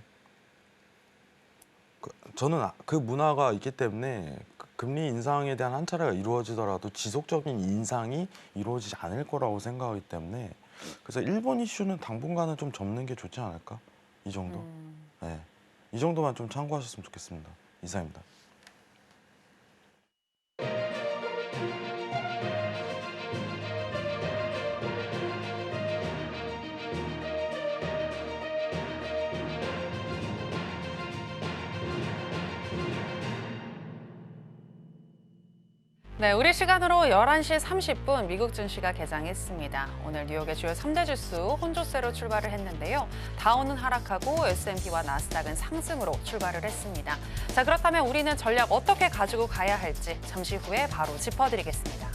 저는 그 문화가 있기 때문에 금리 인상에 대한 한 차례가 이루어지더라도 지속적인 인상이 이루어지지 않을 거라고 생각하기 때문에 그래서 일본 이슈는 당분간은 좀 접는 게 좋지 않을까? 이 정도. 네. 이 정도만 좀 참고하셨으면 좋겠습니다. 이상입니다. 네, 우리 시간으로 11시 30분 미국 증시가 개장했습니다. 오늘 뉴욕의 주요 3대 지수 혼조세로 출발을 했는데요. 다우는 하락하고 S&P와 나스닥은 상승으로 출발을 했습니다. 자, 그렇다면 우리는 전략 어떻게 가지고 가야 할지 잠시 후에 바로 짚어드리겠습니다.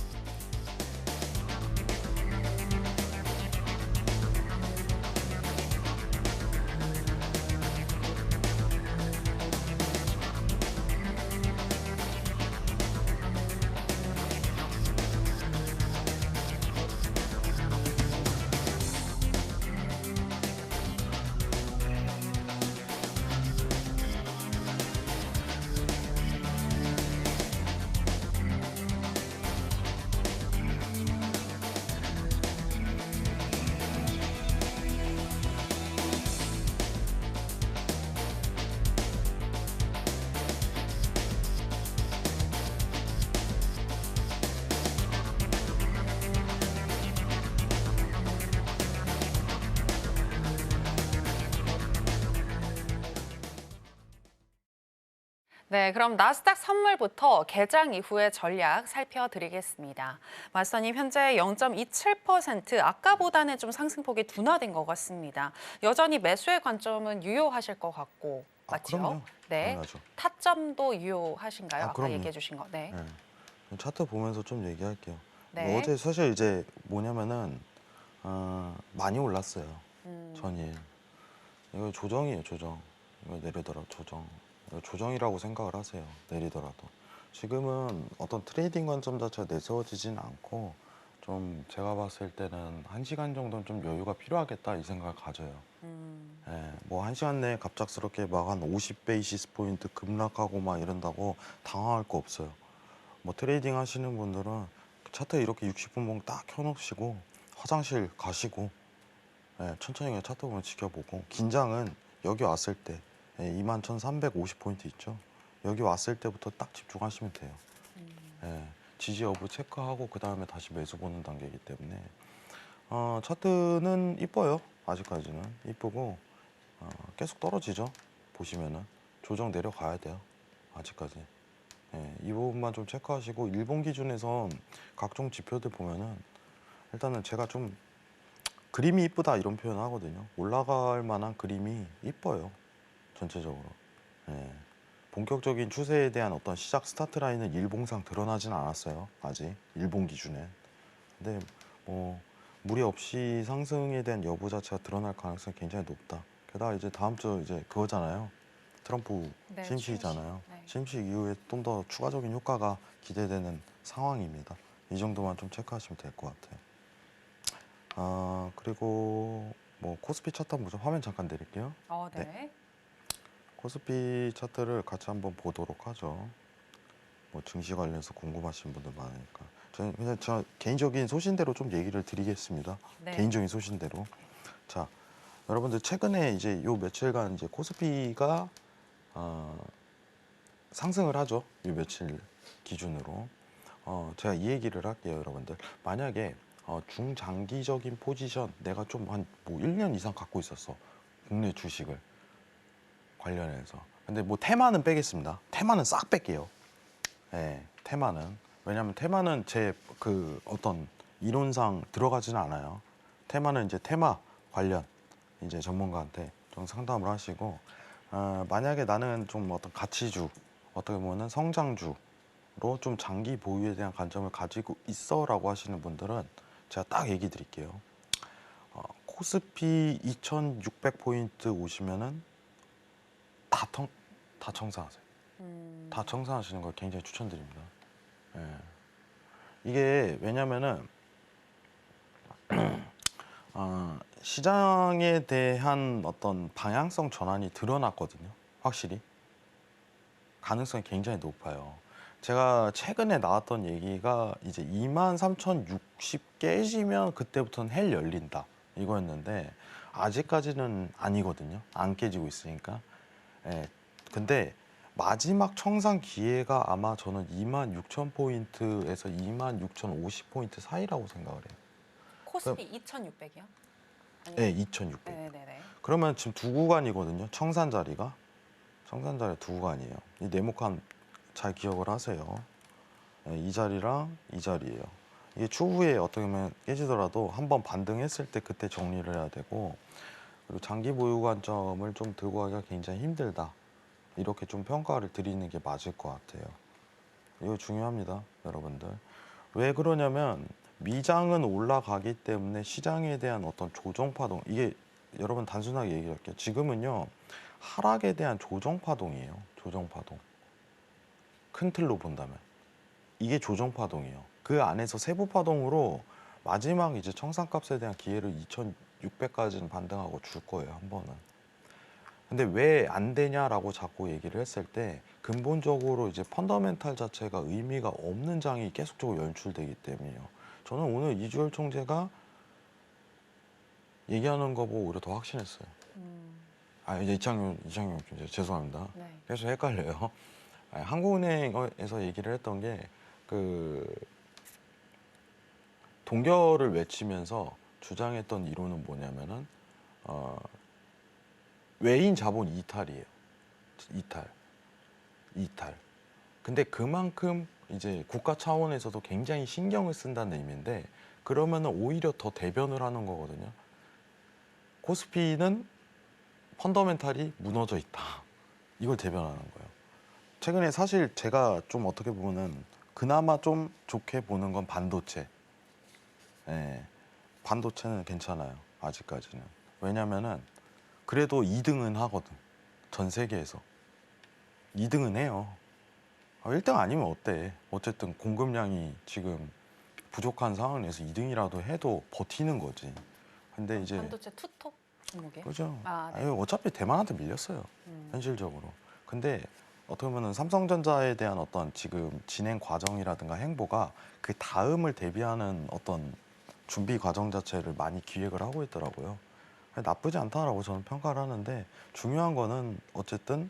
네, 그럼 나스닥 선물부터 개장 이후의 전략 살펴드리겠습니다. 마스터님, 현재 0.27%, 아까보다는 좀 상승폭이 둔화된 것 같습니다. 여전히 매수의 관점은 유효하실 것 같고, 맞죠? 그럼요. 네, 당연하죠. 타점도 유효하신가요? 아까 그럼요. 얘기해 주신 거. 네. 네. 차트 보면서 좀 얘기할게요. 네. 뭐 어제 사실 이제 뭐냐면은 많이 올랐어요. 전일. 이거 조정이에요, 조정. 이거 내리더라도 조정. 이거 조정이라고 생각을 하세요. 내리더라도. 지금은 어떤 트레이딩 관점 자체가 내세워지진 않고 좀 제가 봤을 때는 1시간 정도는 좀 여유가 필요하겠다 이 생각을 가져요. 예, 뭐 1시간 내에 갑작스럽게 막 한 50베이시스 포인트 급락하고 막 이런다고 당황할 거 없어요. 뭐 트레이딩 하시는 분들은 차트 이렇게 60분봉 딱 켜놓으시고 화장실 가시고 예, 천천히 그냥 차트 보면 지켜보고 긴장은 여기 왔을 때 21,350포인트 있죠. 여기 왔을 때부터 딱 집중하시면 돼요. 예, 지지 여부 체크하고 그 다음에 다시 매수 보는 단계이기 때문에 차트는 이뻐요. 아직까지는 이쁘고 계속 떨어지죠. 보시면은 조정 내려가야 돼요. 아직까지. 예, 이 부분만 좀 체크하시고 일본 기준에서 각종 지표들 보면은 일단은 제가 좀 그림이 이쁘다 이런 표현 하거든요. 올라갈 만한 그림이 이뻐요. 전체적으로. 예. 본격적인 추세에 대한 어떤 시작 스타트 라인은 일봉상 드러나진 않았어요. 아직 일본 기준에. 근데 뭐 무리 없이 상승에 대한 여부 자체가 드러날 가능성이 굉장히 높다. 게다가 이제 다음 주 이제 그거잖아요. 트럼프 네, 취임식이잖아요. 네. 취임식 이후에 좀 더 추가적인 효과가 기대되는 상황입니다. 이 정도만 좀 체크하시면 될 것 같아요. 그리고 뭐 코스피 차트 한번 보죠. 화면 잠깐 내릴게요. 네. 네. 코스피 차트를 같이 한번 보도록 하죠. 뭐 증시 관련해서 궁금하신 분들 많으니까. 저는 그냥 저 개인적인 소신대로 좀 얘기를 드리겠습니다. 네. 개인적인 소신대로. 자, 여러분들 최근에 이제 요 며칠간 이제 코스피가 상승을 하죠. 요 며칠 기준으로. 제가 이 얘기를 할게요, 여러분들. 만약에 중장기적인 포지션 내가 좀 한 뭐 1년 이상 갖고 있었어. 국내 주식을 관련해서. 근데 뭐 테마는 빼겠습니다. 테마는 싹 뺄게요. 예, 테마는. 왜냐면 테마는 제 그 어떤 이론상 들어가지는 않아요. 테마는 이제 테마 관련 이제 전문가한테 좀 상담을 하시고 만약에 나는 좀 어떤 가치주 어떻게 보면은 성장주로 좀 장기 보유에 대한 관점을 가지고 있어라고 하시는 분들은 제가 딱 얘기 드릴게요. 코스피 2,600포인트 오시면은 다 청산하세요. 다 청산하시는 걸 굉장히 추천드립니다. 예. 이게 왜냐면은 시장에 대한 어떤 방향성 전환이 드러났거든요. 확실히 가능성이 굉장히 높아요. 제가 최근에 나왔던 얘기가 이제 23,060 깨지면 그때부터는 헬 열린다 이거였는데 아직까지는 아니거든요. 안 깨지고 있으니까. 예. 근데 마지막 청산 기회가 아마 저는 26,000포인트에서 26,050포인트 사이라고 생각을 해요. 코스피 2,600이요? 네, 2,600. 네네네. 그러면 지금 두 구간이거든요. 청산 자리가. 청산 자리 두 구간이에요. 이 네모칸 잘 기억을 하세요. 네, 이 자리랑 이 자리예요. 이게 추후에 어떻게 보면 깨지더라도 한번 반등했을 때 그때 정리를 해야 되고 그리고 장기 보유 관점을 좀 들고 가기가 굉장히 힘들다. 이렇게 좀 평가를 드리는 게 맞을 것 같아요. 이거 중요합니다, 여러분들. 왜 그러냐면 미장은 올라가기 때문에 시장에 대한 어떤 조정 파동 이게 여러분 단순하게 얘기할게요. 지금은요 하락에 대한 조정 파동이에요. 조정 파동. 큰 틀로 본다면 이게 조정 파동이에요. 그 안에서 세부 파동으로 마지막 이제 청산값에 대한 기회를 2,600까지는 반등하고 줄 거예요. 한 번은. 근데 왜 안 되냐라고 자꾸 얘기를 했을 때 근본적으로 이제 펀더멘탈 자체가 의미가 없는 장이 계속적으로 연출되기 때문이에요. 저는 오늘 이주열 총재가 얘기하는 거 보고 오히려 더 확신했어요. 이제 이창용 총재 죄송합니다. 네. 계속 헷갈려요. 한국은행에서 얘기를 했던 게 그 동결을 외치면서 주장했던 이론은 뭐냐면은 외인 자본 이탈이에요. 이탈. 근데 그만큼 이제 국가 차원에서도 굉장히 신경을 쓴다는 의미인데 그러면은 오히려 더 대변을 하는 거거든요. 코스피는 펀더멘탈이 무너져 있다. 이걸 대변하는 거예요. 최근에 사실 제가 좀 어떻게 보면은 그나마 좀 좋게 보는 건 반도체. 예, 반도체는 괜찮아요. 아직까지는. 왜냐면은 그래도 2등은 하거든. 전 세계에서. 2등은 해요. 1등 아니면 어때? 어쨌든 공급량이 지금 부족한 상황에서 2등이라도 해도 버티는 거지. 근데 이제 반도체 투톱 종목이에요? 그죠? 네. 어차피 대만한테 밀렸어요. 현실적으로. 근데 어떻게 보면 삼성전자에 대한 어떤 지금 진행 과정이라든가 행보가 그 다음을 대비하는 어떤 준비 과정 자체를 많이 기획을 하고 있더라고요. 나쁘지 않다라고 저는 평가를 하는데 중요한 거는 어쨌든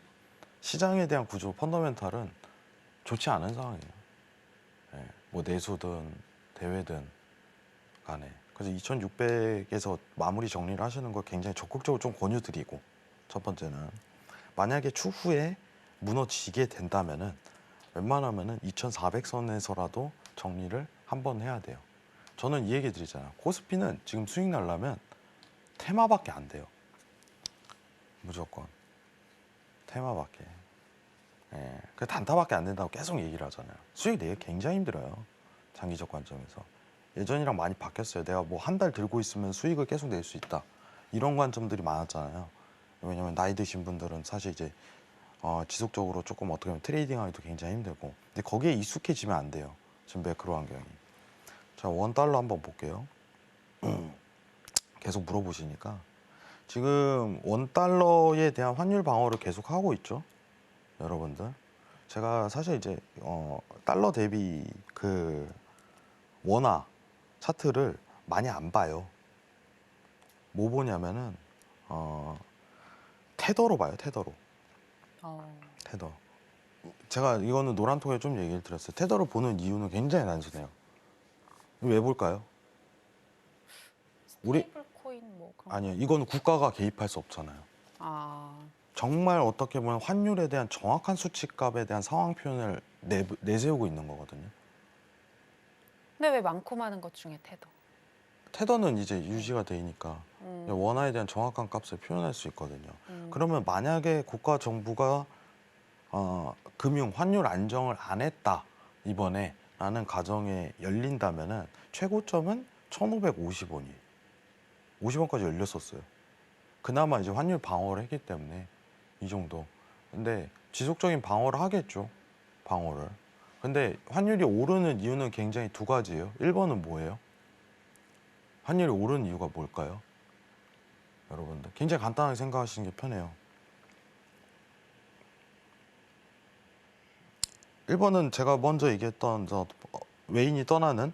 시장에 대한 구조 펀더멘탈은 좋지 않은 상황이에요. 예, 뭐 내수든 대외든 간에. 그래서 2600에서 마무리 정리를 하시는 걸 굉장히 적극적으로 좀 권유드리고, 첫 번째는 만약에 추후에 무너지게 된다면은 웬만하면은 2400선에서라도 정리를 한번 해야 돼요. 저는 이 얘기 드리잖아요. 코스피는 지금 수익 날려면 테마밖에 안 돼요. 무조건 테마밖에. 예, 그 단타밖에 안 된다고 계속 얘기를 하잖아요. 수익 내기 굉장히 힘들어요. 장기적 관점에서. 예전이랑 많이 바뀌었어요. 내가 뭐 한 달 들고 있으면 수익을 계속 낼 수 있다. 이런 관점들이 많았잖아요. 왜냐면 나이 드신 분들은 사실 이제 지속적으로 조금 어떻게 보면 트레이딩하기도 굉장히 힘들고. 근데 거기에 익숙해지면 안 돼요. 지금 매크로 환경이. 자, 원 달러 한번 볼게요. 계속 물어보시니까. 지금 원 달러에 대한 환율 방어를 계속 하고 있죠. 여러분들. 제가 사실 이제 달러 대비 그 원화 차트를 많이 안 봐요. 뭐 보냐면은 테더로 봐요. 테더로. 테더. 제가 이거는 노란통에 좀 얘기를 드렸어요. 테더를 보는 이유는 굉장히 단순해요. 왜 볼까요? 우리 스테이블 코인 뭐 그런 아니요. 이거는 국가가 개입할 수 없잖아요. 아, 정말 어떻게 보면 환율에 대한 정확한 수치값에 대한 상황 표현을 내세우고 있는 거거든요. 근데 왜 많고 많은 것 중에 테더? 테더는 이제 유지가 되니까 음, 원화에 대한 정확한 값을 표현할 수 있거든요. 음. 그러면 만약에 국가 정부가 금융 환율 안정을 안 했다 이번에 라는 가정에 열린다면은 최고점은 1,550원이 50원까지 열렸었어요. 그나마 이제 환율 방어를 했기 때문에 이 정도. 근데 지속적인 방어를 하겠죠. 방어를. 근데 환율이 오르는 이유는 굉장히 두 가지예요. 1번은 뭐예요? 환율이 오르는 이유가 뭘까요? 여러분들 굉장히 간단하게 생각하시는 게 편해요. 1번은 제가 먼저 얘기했던 외인이 떠나는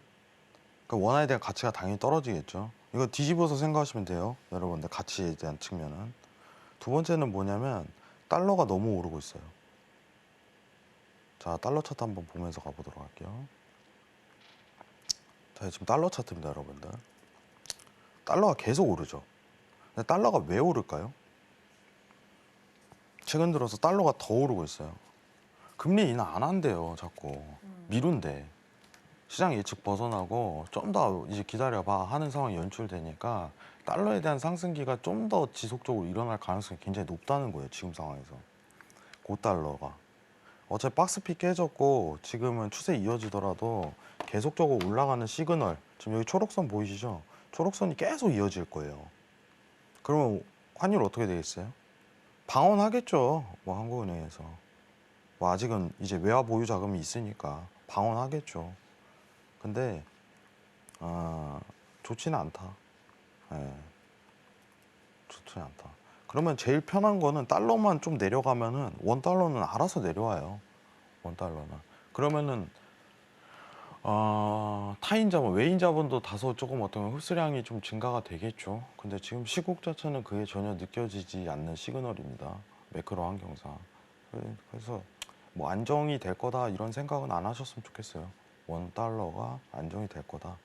그 원화에 대한 가치가 당연히 떨어지겠죠. 이거 뒤집어서 생각하시면 돼요. 여러분들 가치에 대한 측면은. 두 번째는 뭐냐면 달러가 너무 오르고 있어요. 자, 달러 차트 한번 보면서 가보도록 할게요. 자, 지금 달러 차트입니다, 여러분들. 달러가 계속 오르죠. 근데 달러가 왜 오를까요? 최근 들어서 달러가 더 오르고 있어요. 금리 인하 안 한대요, 자꾸. 미룬대. 시장 예측 벗어나고 좀 더 이제 기다려봐 하는 상황이 연출되니까 달러에 대한 상승기가 좀 더 지속적으로 일어날 가능성이 굉장히 높다는 거예요, 지금 상황에서. 고달러가. 어차피 박스피 깨졌고 지금은 추세 이어지더라도 계속적으로 올라가는 시그널, 지금 여기 초록선 보이시죠? 초록선이 계속 이어질 거예요. 그러면 환율 어떻게 되겠어요? 방언하겠죠. 뭐 한국은행에서. 뭐 아직은 이제 외화 보유 자금이 있으니까 방언하겠죠. 근데 좋지는 않다. 예, 좋지는 않다. 그러면 제일 편한 거는 달러만 좀 내려가면은 원 달러는 알아서 내려와요. 원 달러는. 그러면은 타인 자본, 외인 자본도 다소 조금 어떤 흡수량이 좀 증가가 되겠죠. 근데 지금 시국 자체는 그게 전혀 느껴지지 않는 시그널입니다. 매크로 환경상. 그래서 뭐 안정이 될 거다 이런 생각은 안 하셨으면 좋겠어요. 원 달러가 안정이 될 거다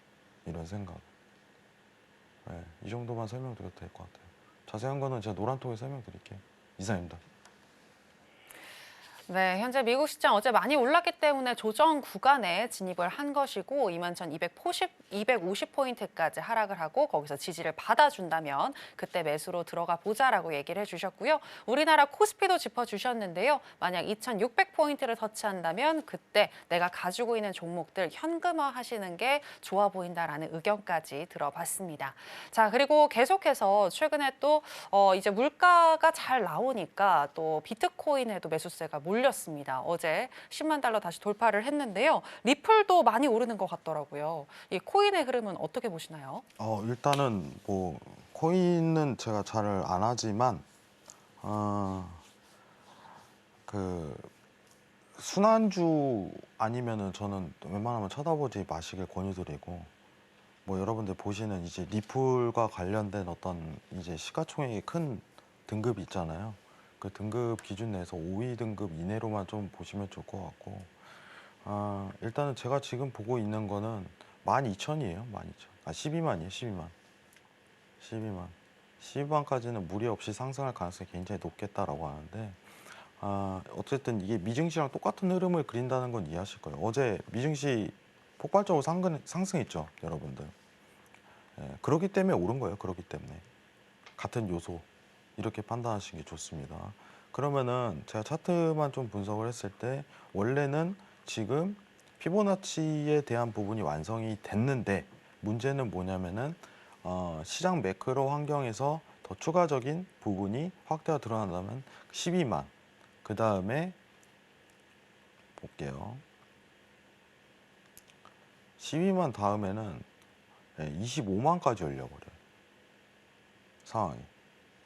이런 생각. 네, 이 정도만 설명드려도 될 것 같아요. 자세한 거는 제가 노란통에 설명드릴게요. 이상입니다. 네, 현재 미국 시장 어제 많이 올랐기 때문에 조정 구간에 진입을 한 것이고 21,250포인트까지 하락을 하고 거기서 지지를 받아준다면 그때 매수로 들어가 보자라고 얘기를 해주셨고요. 우리나라 코스피도 짚어주셨는데요. 만약 2,600포인트를 터치한다면 그때 내가 가지고 있는 종목들 현금화 하시는 게 좋아 보인다라는 의견까지 들어봤습니다. 자, 그리고 계속해서 최근에 또 이제 물가가 잘 나오니까 또 비트코인에도 매수세가 몰렸습니다. 어제 10만 달러 다시 돌파를 했는데요. 리플도 많이 오르는 것 같더라고요. 이 코인의 흐름은 어떻게 보시나요? 일단은 뭐 코인은 제가 잘 안 하지만 그 순환주 아니면은 저는 웬만하면 쳐다보지 마시길 권유드리고, 뭐 여러분들 보시는 이제 리플과 관련된 어떤 이제 시가총액이 큰 등급이 있잖아요. 그 등급 기준 내에서 5위 등급 이내로만 좀 보시면 좋을 것 같고, 일단은 제가 지금 보고 있는 거는 12,000이에요. 12,000. 12만이에요. 12만. 12만. 12만까지는 무리 없이 상승할 가능성이 굉장히 높겠다라고 하는데, 어쨌든 이게 미증시랑 똑같은 흐름을 그린다는 건 이해하실 거예요. 어제 미증시 폭발적으로 상승했죠, 여러분들. 예, 그렇기 때문에 오른 거예요. 그렇기 때문에. 같은 요소. 이렇게 판단하시는 게 좋습니다. 그러면은 제가 차트만 좀 분석을 했을 때 원래는 지금 피보나치에 대한 부분이 완성이 됐는데 문제는 뭐냐면은 시장 매크로 환경에서 더 추가적인 부분이 확대가 드러난다면 12만 그 다음에 볼게요. 12만 다음에는 25만까지 열려버려요. 상황이.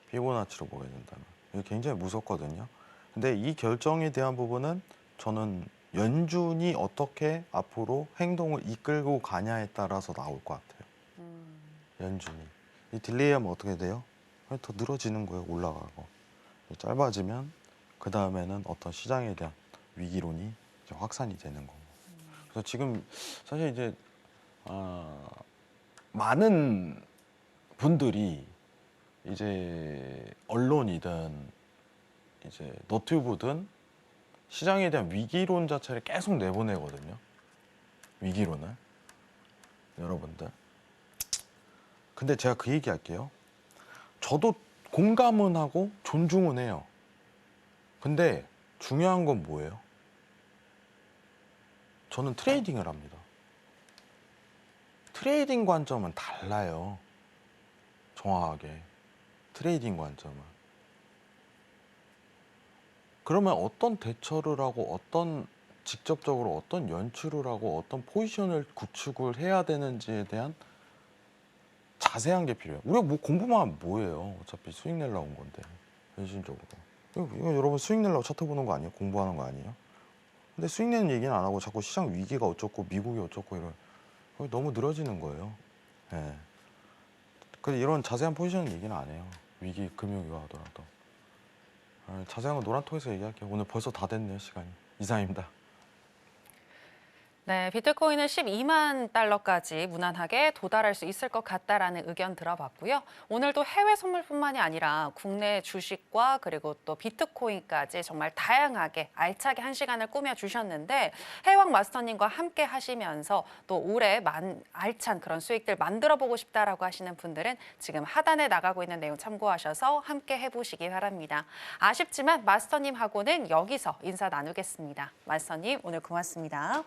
피보나치로 보게 된다면. 이게 굉장히 무섭거든요. 근데 이 결정에 대한 부분은 저는 연준이 어떻게 앞으로 행동을 이끌고 가냐에 따라서 나올 것 같아요. 연준이. 이 딜레이하면 어떻게 돼요? 더 늘어지는 거예요. 올라가고. 짧아지면 그 다음에는 어떤 시장에 대한 위기론이 이제 확산이 되는 거고. 그래서 지금 사실 이제 많은 분들이 이제 언론이든 이제 너튜브든 시장에 대한 위기론 자체를 계속 내보내거든요. 위기론을. 여러분들. 근데 제가 그 얘기 할게요. 저도 공감은 하고 존중은 해요. 근데 중요한 건 뭐예요? 저는 트레이딩을 합니다. 트레이딩 관점은 달라요. 정확하게. 트레이딩 관점은. 그러면 어떤 대처를 하고 어떤 직접적으로 어떤 연출을 하고 어떤 포지션을 구축을 해야 되는지에 대한 자세한 게 필요해요. 우리가 뭐 공부만 하면 뭐예요? 어차피 수익 내려고 온 건데. 현실적으로. 이거 여러분 수익 내려고 차트 보는 거 아니에요? 공부하는 거 아니에요? 근데 수익 내는 얘기는 안 하고 자꾸 시장 위기가 어쩌고 미국이 어쩌고 이런 너무 늘어지는 거예요. 예. 그래서 이런 자세한 포지션 얘기는 안 해요. 위기 금융위기가 하더라도. 자세한 건 노란통에서 얘기할게요. 오늘 벌써 다 됐네요, 시간이. 이상입니다. 네, 비트코인은 12만 달러까지 무난하게 도달할 수 있을 것 같다라는 의견 들어봤고요. 오늘도 해외 선물뿐만이 아니라 국내 주식과 그리고 또 비트코인까지 정말 다양하게 알차게 한 시간을 꾸며주셨는데 해왕 마스터님과 함께 하시면서 또 올해 알찬 그런 수익들 만들어보고 싶다라고 하시는 분들은 지금 하단에 나가고 있는 내용 참고하셔서 함께 해보시기 바랍니다. 아쉽지만 마스터님하고는 여기서 인사 나누겠습니다. 마스터님 오늘 고맙습니다.